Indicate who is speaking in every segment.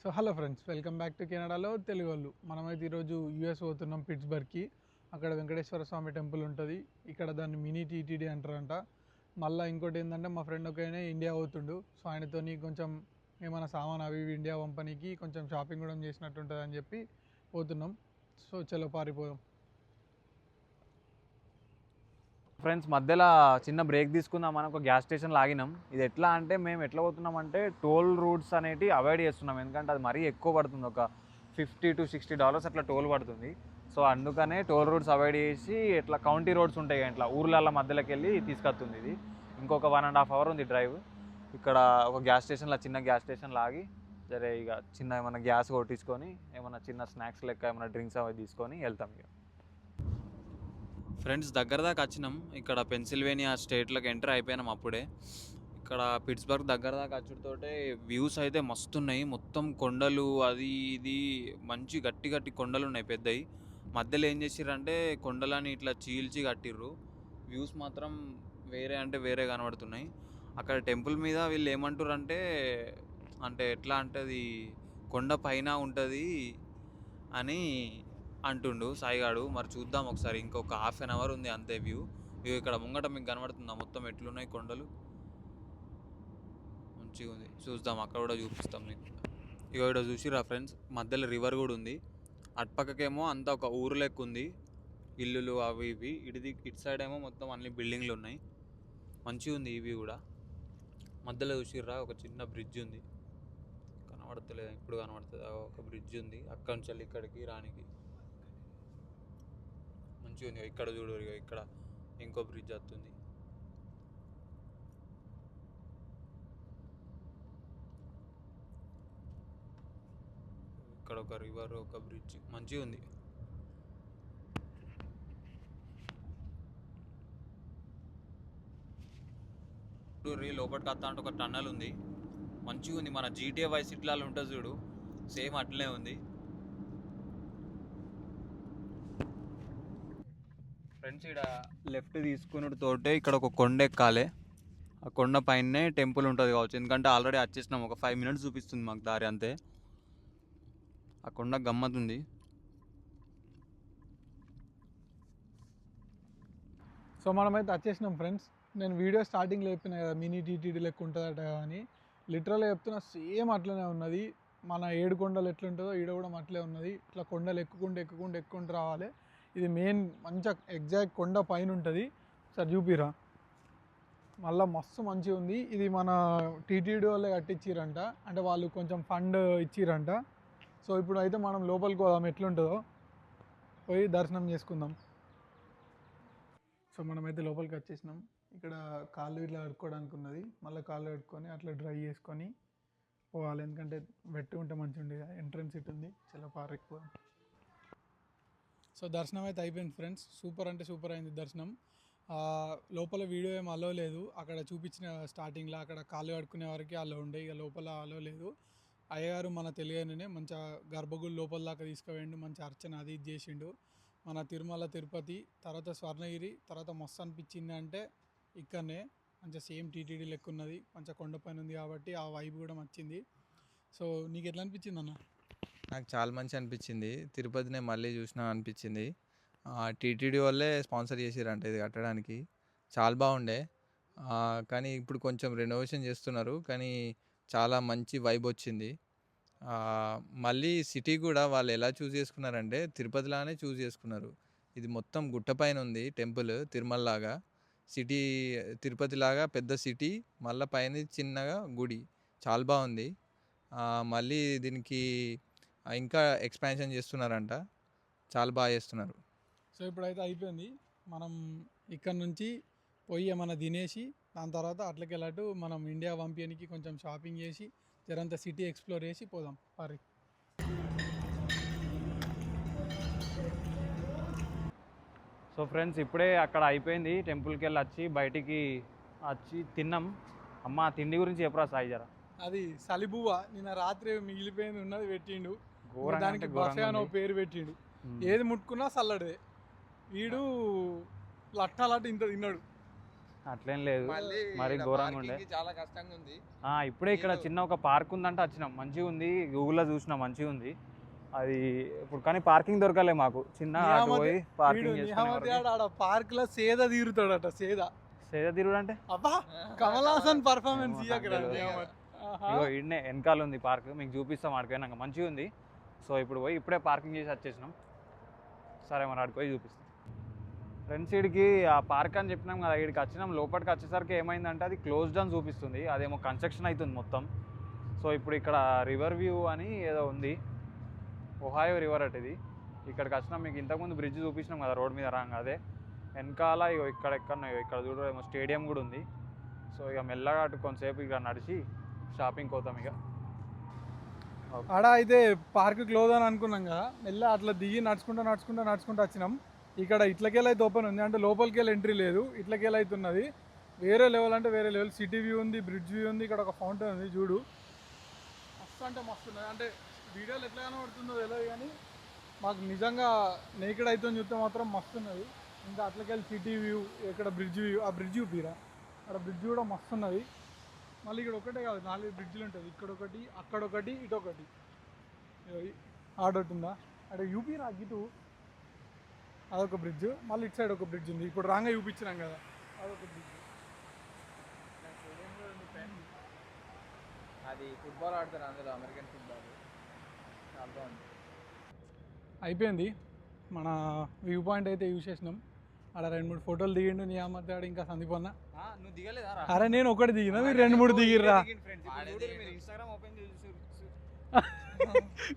Speaker 1: So hello friends, welcome back to కెనడాలో తెలుగు వాళ్ళు. మనమైతే ఈరోజు యూఎస్ పోతున్నాం, పిట్స్బర్గ్కి. అక్కడ వెంకటేశ్వర స్వామి టెంపుల్ ఉంటుంది. ఇక్కడ దాన్ని మినీ టీటీడీ అంటారంట. మళ్ళీ ఇంకోటి ఏంటంటే, మా ఫ్రెండ్ ఒకనే ఇండియా పోతుండు. సో ఆయనతోని కొంచెం ఏమైనా సామాన్ అవి ఇవి ఇండియా పంపనీకి కొంచెం షాపింగ్ కూడా చేసినట్టు ఉంటుంది అని చెప్పి పోతున్నాం. సో చలో పారిపోదాం.
Speaker 2: ఫ్రెండ్స్ మధ్యలో చిన్న బ్రేక్ తీసుకుందాం అని ఒక గ్యాస్ స్టేషన్ లాగినాం. ఇది ఎట్లా అంటే మేము ఎట్లా పోతున్నాం అంటే టోల్ రూట్స్ అనేవి అవాయిడ్ చేస్తున్నాం, ఎందుకంటే అది మరీ ఎక్కువ పడుతుంది. ఒక $50 to $60 అట్లా టోల్ పడుతుంది. సో అందుకనే టోల్ రూట్స్ అవాయిడ్ చేసి ఇట్లా కౌంటీ రోడ్స్ ఉంటాయి, ఇట్లా ఊర్లల్ల మధ్యలోకి వెళ్ళి తీసుకొస్తుంది. ఇది ఇంకొక 1.5 hour ఉంది డ్రైవ్. ఇక్కడ ఒక గ్యాస్ స్టేషన్లో చిన్న గ్యాస్ స్టేషన్ లాగి సరే ఇక చిన్న ఏమైనా గ్యాస్ కొట్టించుకొని ఏమైనా చిన్న స్నాక్స్ లెక్క ఏమైనా డ్రింక్స్ అవి తీసుకొని వెళ్తాం. ఇక ఫ్రెండ్స్ దగ్గర దాకా వచ్చినాం. ఇక్కడ పెన్సిల్వేనియా స్టేట్లోకి ఎంటర్ అయిపోయినాం అప్పుడే. ఇక్కడ పిట్స్బర్గ్ దగ్గర దాకా వచ్చుడుతోటే వ్యూస్ అయితే మస్తు ఉన్నాయి. మొత్తం కొండలు, అది ఇది మంచి గట్టి గట్టి కొండలు ఉన్నాయి పెద్దవి. మధ్యలో ఏం చేసిర్రంటే కొండలని ఇట్లా చీల్చి కట్టిర్రు. వ్యూస్ మాత్రం వేరే అంటే వేరే కనబడుతున్నాయి. అక్కడ టెంపుల్ మీద వీళ్ళు ఏమంటారు అంటే ఎట్లా అంటే అది కొండ పైన ఉంటుంది అని అంటుండు సాయిగాడు. మరి చూద్దాం ఒకసారి. ఇంకొక ½ ఉంది అంతే వ్యూ. ఇక్కడ ముంగట మీకు కనబడుతుందా మొత్తం ఎట్లున్నాయి కొండలు, మంచిగా ఉంది. చూద్దాం, అక్కడ కూడా చూపిస్తాం మీకు. ఇక ఇక్కడ చూసిరా ఫ్రెండ్స్, మధ్యలో రివర్ కూడా ఉంది. అటుపక్కకేమో అంతా ఒక ఊరు లెక్క ఉంది, ఇల్లులు అవి ఇవి. ఇటు సైడ్ ఏమో మొత్తం అన్ని బిల్డింగ్లు ఉన్నాయి. మంచిగా ఉంది ఇవి కూడా. మధ్యలో చూసిర్రా ఒక చిన్న బ్రిడ్జ్ ఉంది, కనబడతలేదు ఇప్పుడు కనబడుతుంది. ఒక బ్రిడ్జ్ ఉంది అక్కడి నుంచి వెళ్ళి ఇక్కడికి రానికి మంచిగా ఉంది. ఇక్కడ చూడు, ఇక్కడ ఇంకో బ్రిడ్జ్ వస్తుంది. ఇక్కడ ఒక రివర్, ఒక బ్రిడ్జ్ మంచిగా ఉంది. లోపలికి వస్తా అంటే ఒక టన్నల్ ఉంది, మంచిగా ఉంది. మన GTA వైస్ సిటీలలో ఉంటుంది చూడు, సేమ్ అట్లనే ఉంది. ఫ్రెండ్స్ ఇక్కడ లెఫ్ట్ తీసుకున్నతోటే ఇక్కడ ఒక కొండ ఎక్కాలి. ఆ కొండ పైనే టెంపుల్ ఉంటుంది కావచ్చు, ఎందుకంటే ఆల్రెడీ వచ్చేసినాం. ఒక 5 minutes చూపిస్తుంది మాకు దారి అంతే. ఆ కొండ గమ్మతుంది.
Speaker 1: సో మనమైతే వచ్చేసినాం ఫ్రెండ్స్. నేను వీడియో స్టార్టింగ్లో చెప్పిన కదా మినీ టీటీడీ లెక్క ఉంటుందట అని. లిటరల్గా చెప్తున్నా, సేమ్ అట్లనే ఉన్నది. మన 7 కొండలు ఎట్లుంటుందో ఈడ కూడా అట్లే ఉన్నది. ఇట్లా కొండలు ఎక్కుకుంటూ రావాలి. ఇది మెయిన్ మంచిగా ఎగ్జాక్ట్ కొండ పైన ఉంటుంది. సార్ చూపిరా, మళ్ళీ మస్తు మంచిగా ఉంది. ఇది మన టీటీడీ వాళ్ళే కట్టించిరంట, అంటే వాళ్ళు కొంచెం ఫండ్ ఇచ్చిరంట. సో ఇప్పుడు అయితే మనం లోపలికి పోదాం, ఎట్లుంటుందో పోయి దర్శనం చేసుకుందాం. సో మనమైతే లోపలికి వచ్చేసినాం. ఇక్కడ కాళ్ళు ఇట్లా కడుక్కోవడానికి ఉన్నది. మళ్ళీ కాళ్ళు కడుక్కొని అట్లా డ్రై చేసుకొని పోవాలి, ఎందుకంటే వెట్టి ఉంటే మంచిగా ఉండేది. ఎంట్రన్స్ ఇటు ఉంది, చాలా ఎక్కువ. సో దర్శనం అయితే అయిపోయింది ఫ్రెండ్స్. సూపర్ అంటే సూపర్ అయింది దర్శనం. లోపల వీడియో ఏం అలో లేదు. అక్కడ చూపించిన స్టార్టింగ్లో అక్కడ కాళ్ళు కడుక్కునే వరకు అలో ఉండే, ఇక లోపల అలో లేదు. అయ్యగారు మన తెలియనే మంచిగా గర్భగుడి లోపల దాకా తీసుకుపోయిండు, మంచి అర్చన అది ఇది చేసిండు. మన తిరుమల తిరుపతి తర్వాత స్వర్ణగిరి తర్వాత మస్తు అనిపించింది అంటే ఇక్కడనే మంచిగా సేమ్ టీటీడీ లెక్క ఉన్నది, మంచిగా కొండపైన ఉంది కాబట్టి ఆ వైబ్ కూడా వచ్చింది. సో నీకు ఎట్లా అనిపించింది అన్న?
Speaker 3: నాకు చాలా మంచి అనిపించింది. తిరుపతినే మళ్ళీ చూసినా అనిపించింది. టీటీడీ వాళ్ళే స్పాన్సర్ చేసిరంట ఇది కట్టడానికి. చాలా బాగుండే. కానీ ఇప్పుడు కొంచెం రెనోవేషన్ చేస్తున్నారు, కానీ చాలా మంచి వైబ్ వచ్చింది. మళ్ళీ సిటీ కూడా వాళ్ళు ఎలా చూస్ చేసుకున్నారంటే తిరుపతిలానే చూస్ చేసుకున్నారు. ఇది మొత్తం గుట్టపైన ఉంది టెంపుల్, తిరుమల లాగా. సిటీ తిరుపతిలాగా పెద్ద సిటీ, మళ్ళీ పైన చిన్నగా గుడి, చాలా బాగుంది. మళ్ళీ దీనికి ఇంకా ఎక్స్పాన్షన్ చేస్తున్నారంట, చాలా బాగా చేస్తున్నారు.
Speaker 1: సో ఇప్పుడైతే అయిపోయింది. మనం ఇక్కడ నుంచి పోయి ఏమైనా తినేసి దాని తర్వాత అట్లకి వెళ్ళట్టు మనం ఇండియా పంపించడానికి కొంచెం షాపింగ్ చేసి జరంత సిటీ ఎక్స్ప్లోర్ చేసి పోదాం పారి.
Speaker 2: సో ఫ్రెండ్స్ ఇప్పుడే అక్కడ అయిపోయింది. టెంపుల్కి వెళ్ళి వచ్చి బయటికి వచ్చి తిన్నాం. అమ్మ తిండి గురించి చెప్పరా సాయి జరా.
Speaker 1: అది సలిబువ్వ, నిన్న రాత్రి మిగిలిపోయింది ఉన్నది పెట్టిండు.
Speaker 2: ఘోరంగా
Speaker 1: దానికి
Speaker 2: అంటే ఘోరంగా
Speaker 1: బఫే అని
Speaker 2: ఉంది.
Speaker 1: పేరు పెట్టిండు. ఏది ముట్టుకున్నా చల్లడే. వీడు లట్ట ఇంత తిన్నాడు.
Speaker 2: అట్లేం లేదు
Speaker 3: మళ్ళీ
Speaker 2: మరి
Speaker 3: ఈడ
Speaker 2: ఘోరంగా ఉండే.
Speaker 3: parking కి చాలా కష్టంగా ఉంది.
Speaker 2: ఇప్పుడే ఇక్కడ చిన్న ఒక పార్క్ ఉందంటే వచ్చినాం, మంచిగా ఉంది, గూగుల్లో చూసినా మంచిగా ఉంది అది. ఇప్పుడు కానీ పార్కింగ్ దొరకలే మాకు, చిన్న అటు పోయి పార్కింగ్
Speaker 1: ఆడ పార్క్ లో సేద తీరుతాడట.
Speaker 2: సేద తిరుగుడు అంటే
Speaker 1: అబ్బా కమల్ హాసన్ పర్ఫార్మెన్స్
Speaker 2: ఏమో నాకు తెలియదు. ఇగో ఈడనే వెనకాల ఉంది పార్క్, మీకు చూపిస్తాం ఆడిపోయినాక, మంచిగా ఉంది. సో ఇప్పుడు పోయి ఇప్పుడే పార్కింగ్ చేసి వచ్చేసినాం. సరే మరి ఆడికి పోయి చూపిస్తాం. ఫ్రెండ్స్ ఈడికి ఆ పార్క్ అని చెప్పినాం కదా, ఈడికి వచ్చినాం. లోపలికి వచ్చేసరికి ఏమైందంటే అది క్లోజ్డ్ అని చూపిస్తుంది, అదేమో కన్స్ట్రక్షన్ అవుతుంది మొత్తం. సో ఇప్పుడు ఇక్కడ రివర్ వ్యూ అని ఏదో ఉంది, ఒహాయో రివర్ అట్ ఇది. ఇక్కడికి వచ్చినాం, మీకు ఇంతకుముందు బ్రిడ్జ్ చూపించినాం కదా రోడ్ మీద రాంగ్, అదే వెనకాల ఇగో ఇక్కడ చూడేమో స్టేడియం కూడా ఉంది. సో ఇక మెల్లగా అటు కొంతసేపు ఇక నడిచి షాపింగ్ పోతాం ఇక.
Speaker 1: ఆడ అయితే పార్క్ క్లోజ్ అని అనుకున్నాం కదా, మెల్ల అట్లా దిగి నడుచుకుంటూ వచ్చినాం. ఇక్కడ ఇట్లకెళ్ళి అయితే ఓపెన్ ఉంది, అంటే లోపలికి వెళ్ళి ఎంట్రీ లేదు, ఇట్లకెళ్ళి అయితే ఉన్నది. వేరే లెవెల్ అంటే వేరే లెవెల్, సిటీ వ్యూ ఉంది, బ్రిడ్జ్ వ్యూ ఉంది, ఇక్కడ ఒక ఫౌంటైన్ ఉంది చూడు, మస్తు అంటే మస్తు ఉన్నది. అంటే వీడియోలు ఎట్లా కనబడుతుందో తెలియదు కానీ మాకు నిజంగా నేకెడ్ అయితే చూస్తే మాత్రం మస్తు ఉన్నది. ఇంకా అట్లకెళ్ళి సిటీ వ్యూ, ఇక్కడ బ్రిడ్జ్ వ్యూ, ఆ బ్రిడ్జ్ చూపిరా, అక్కడ బ్రిడ్జ్ కూడా మస్తు ఉన్నది. మళ్ళీ ఇక్కడ ఒకటే కాదు, 4 బ్రిడ్జ్లు ఉంటుంది, ఇక్కడ ఒకటి, అక్కడ ఒకటి, ఇటు ఒకటి. ఆడొకటి ఉందా అక్కడ యూపీరా గిటు, అదొక బ్రిడ్జ్. మళ్ళీ ఇటు సైడ్ ఒక బ్రిడ్జ్ ఉంది, ఇప్పుడు రాంగా చూపించినాం కదా, అదొక బ్రిడ్జ్.
Speaker 3: అది ఫుట్బాల్ ఆడతారు అందులో, అమెరికన్ ఫుట్బాల్ చాలా బాగుంది.
Speaker 1: అయిపోయింది మన వ్యూ పాయింట్ అయితే యూజ్ చేసినాం. ఆడ 2-3 ఫోటోలు దిగిండు నీ మధ్య, ఆడ ఇంకా సందీప్ అన్న.
Speaker 2: నువ్వు దిగలేదా?
Speaker 1: అరే నేను ఒకటి దిగినా, మీరు 2-3 దిగిర్రా.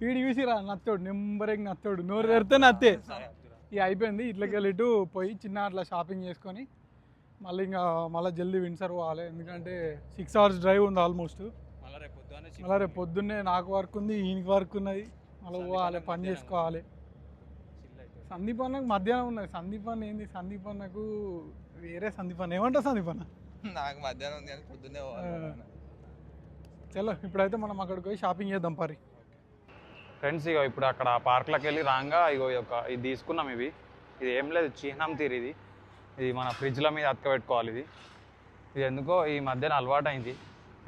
Speaker 1: వీడు చూసిరా నచ్చోడు, నెంబరేకి నచ్చోడు, నోరు తెరితే నత్తే. ఇక అయిపోయింది, ఇట్లకి వెళ్ళి ఇటు పోయి చిన్న అట్లా షాపింగ్ చేసుకొని మళ్ళీ జల్దీ విన్సర్ పోవాలి, ఎందుకంటే 6 hours డ్రైవ్ ఉంది ఆల్మోస్ట్. మళ్ళీ రేపు పొద్దున్నే నాకు వర్క్ ఉంది, ఈయనకి వర్క్ ఉన్నది, మళ్ళీ పోవాలి, పని చేసుకోవాలి. సందీప్ అన్నకు మధ్యాహ్నం ఉన్నది. సందీప్ అన్న ఏంది, సందీప్ అన్నకు వేరే సందీప్ అన్న. ఏమంటావు సందీప్ అన్న?
Speaker 3: నాకు మధ్యాహ్నం ఉంది కానీ పొద్దున్నే
Speaker 1: చలో ఇప్పుడైతే మనం అక్కడికి పోయి షాపింగ్ చేద్దాం పరి.
Speaker 2: ఫ్రెండ్స్ ఇగో ఇప్పుడు అక్కడ పార్క్లోకి వెళ్ళి రాగా ఇగో ఇది తీసుకున్నాం. ఇది ఏం లేదు, చిహ్నం తీరు. ఇది మన ఫ్రిడ్జ్ల మీద అతకబెట్టుకోవాలి. ఇది ఎందుకో ఈ మధ్యన అలవాటు అయింది,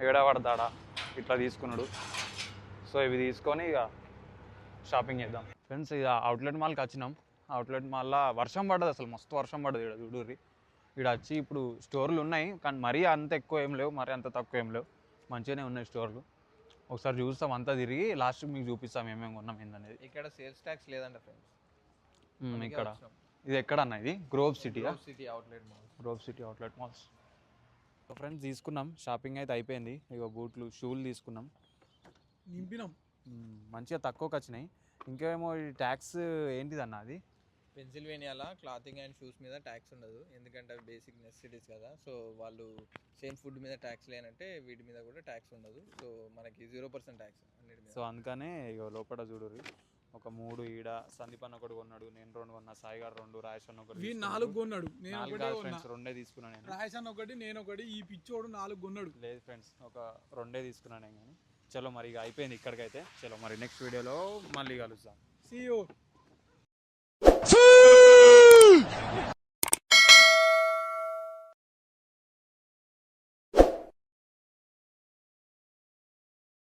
Speaker 2: ఏడబడతాడా ఇట్లా తీసుకున్నాడు. సో ఇవి తీసుకొని ఇక షాపింగ్ చేద్దాం. ఫ్రెండ్స్ ఇక అవుట్లెట్ మాల్కి వచ్చినాం. అవుట్లెట్ మాల్లో వర్షం పడ్డది, అసలు మస్తు వర్షం పడ్డది. ఇక్కడ చూడుర్రి, ఇక్కడ వచ్చి ఇప్పుడు స్టోర్లు ఉన్నాయి కానీ మరీ అంత ఎక్కువ ఏం లేవు, మరీ అంత తక్కువ ఏం లేవు, మంచిగానే ఉన్నాయి స్టోర్లు. ఒకసారి చూస్తాం, అంతా తిరిగి లాస్ట్ మీకు చూపిస్తాం ఏమేమి కొన్నాం ఏందనేది.
Speaker 3: ఇక్కడ సేల్స్ ట్యాక్స్ లేదంట ఫ్రెండ్స్.
Speaker 2: ఇక్కడ ఇది ఎక్కడన్నా? ఇది grove city
Speaker 3: outlet mall.
Speaker 2: Grove city outlet malls. So friends తీసుకున్నాం, షాపింగ్ అయితే అయిపోయింది. ఇక బూట్లు, షూలు తీసుకున్నాం,
Speaker 1: నింపినాం,
Speaker 2: మంచిగా తక్కువకి వచ్చినాయి. ఇంకేమో ఈ ట్యాక్స్ ఏంటిదన్న? అది
Speaker 3: పెన్సిల్వేనియాలో క్లాతింగ్ అండ్ షూస్ మీద ట్యాక్స్ ఉండదు, ఎందుకంటే అవి బేసిక్ నెసెసిటీస్ కదా. సో వాళ్ళు సేమ్ ఫుడ్ మీద ట్యాక్స్ లేనంటే వీటి మీద కూడా ట్యాక్స్ ఉండదు. సో మనకి 0% ట్యాక్స్ అన్నిటి మీద.
Speaker 2: సో అందుకనే ఇక లోపల చూడుర్రి, ఒక 3 ఈడ సందీప్ అన్న ఒకటి కొన్నాడు, నేను 2 కొన్నా, సాయి గారు 2, రాయేష్ అన్న ఒకటి,
Speaker 1: 4 కొన్నాడు.
Speaker 2: ఫ్రెండ్స్ 2 తీసుకున్నాను నేను.
Speaker 1: రాయేష్ అన్న ఒకటి, నేను ఒకటి, ఈ పిచ్చోడు 4 కొన్నాడు.
Speaker 2: లేదు ఫ్రెండ్స్, ఒక 2 తీసుకున్నాను నేను. కానీ చలో మరి ఇక అయిపోయింది ఇక్కడికైతే. చలో మరి నెక్స్ట్ వీడియోలో మళ్ళీ కలుద్దాం.
Speaker 1: See you.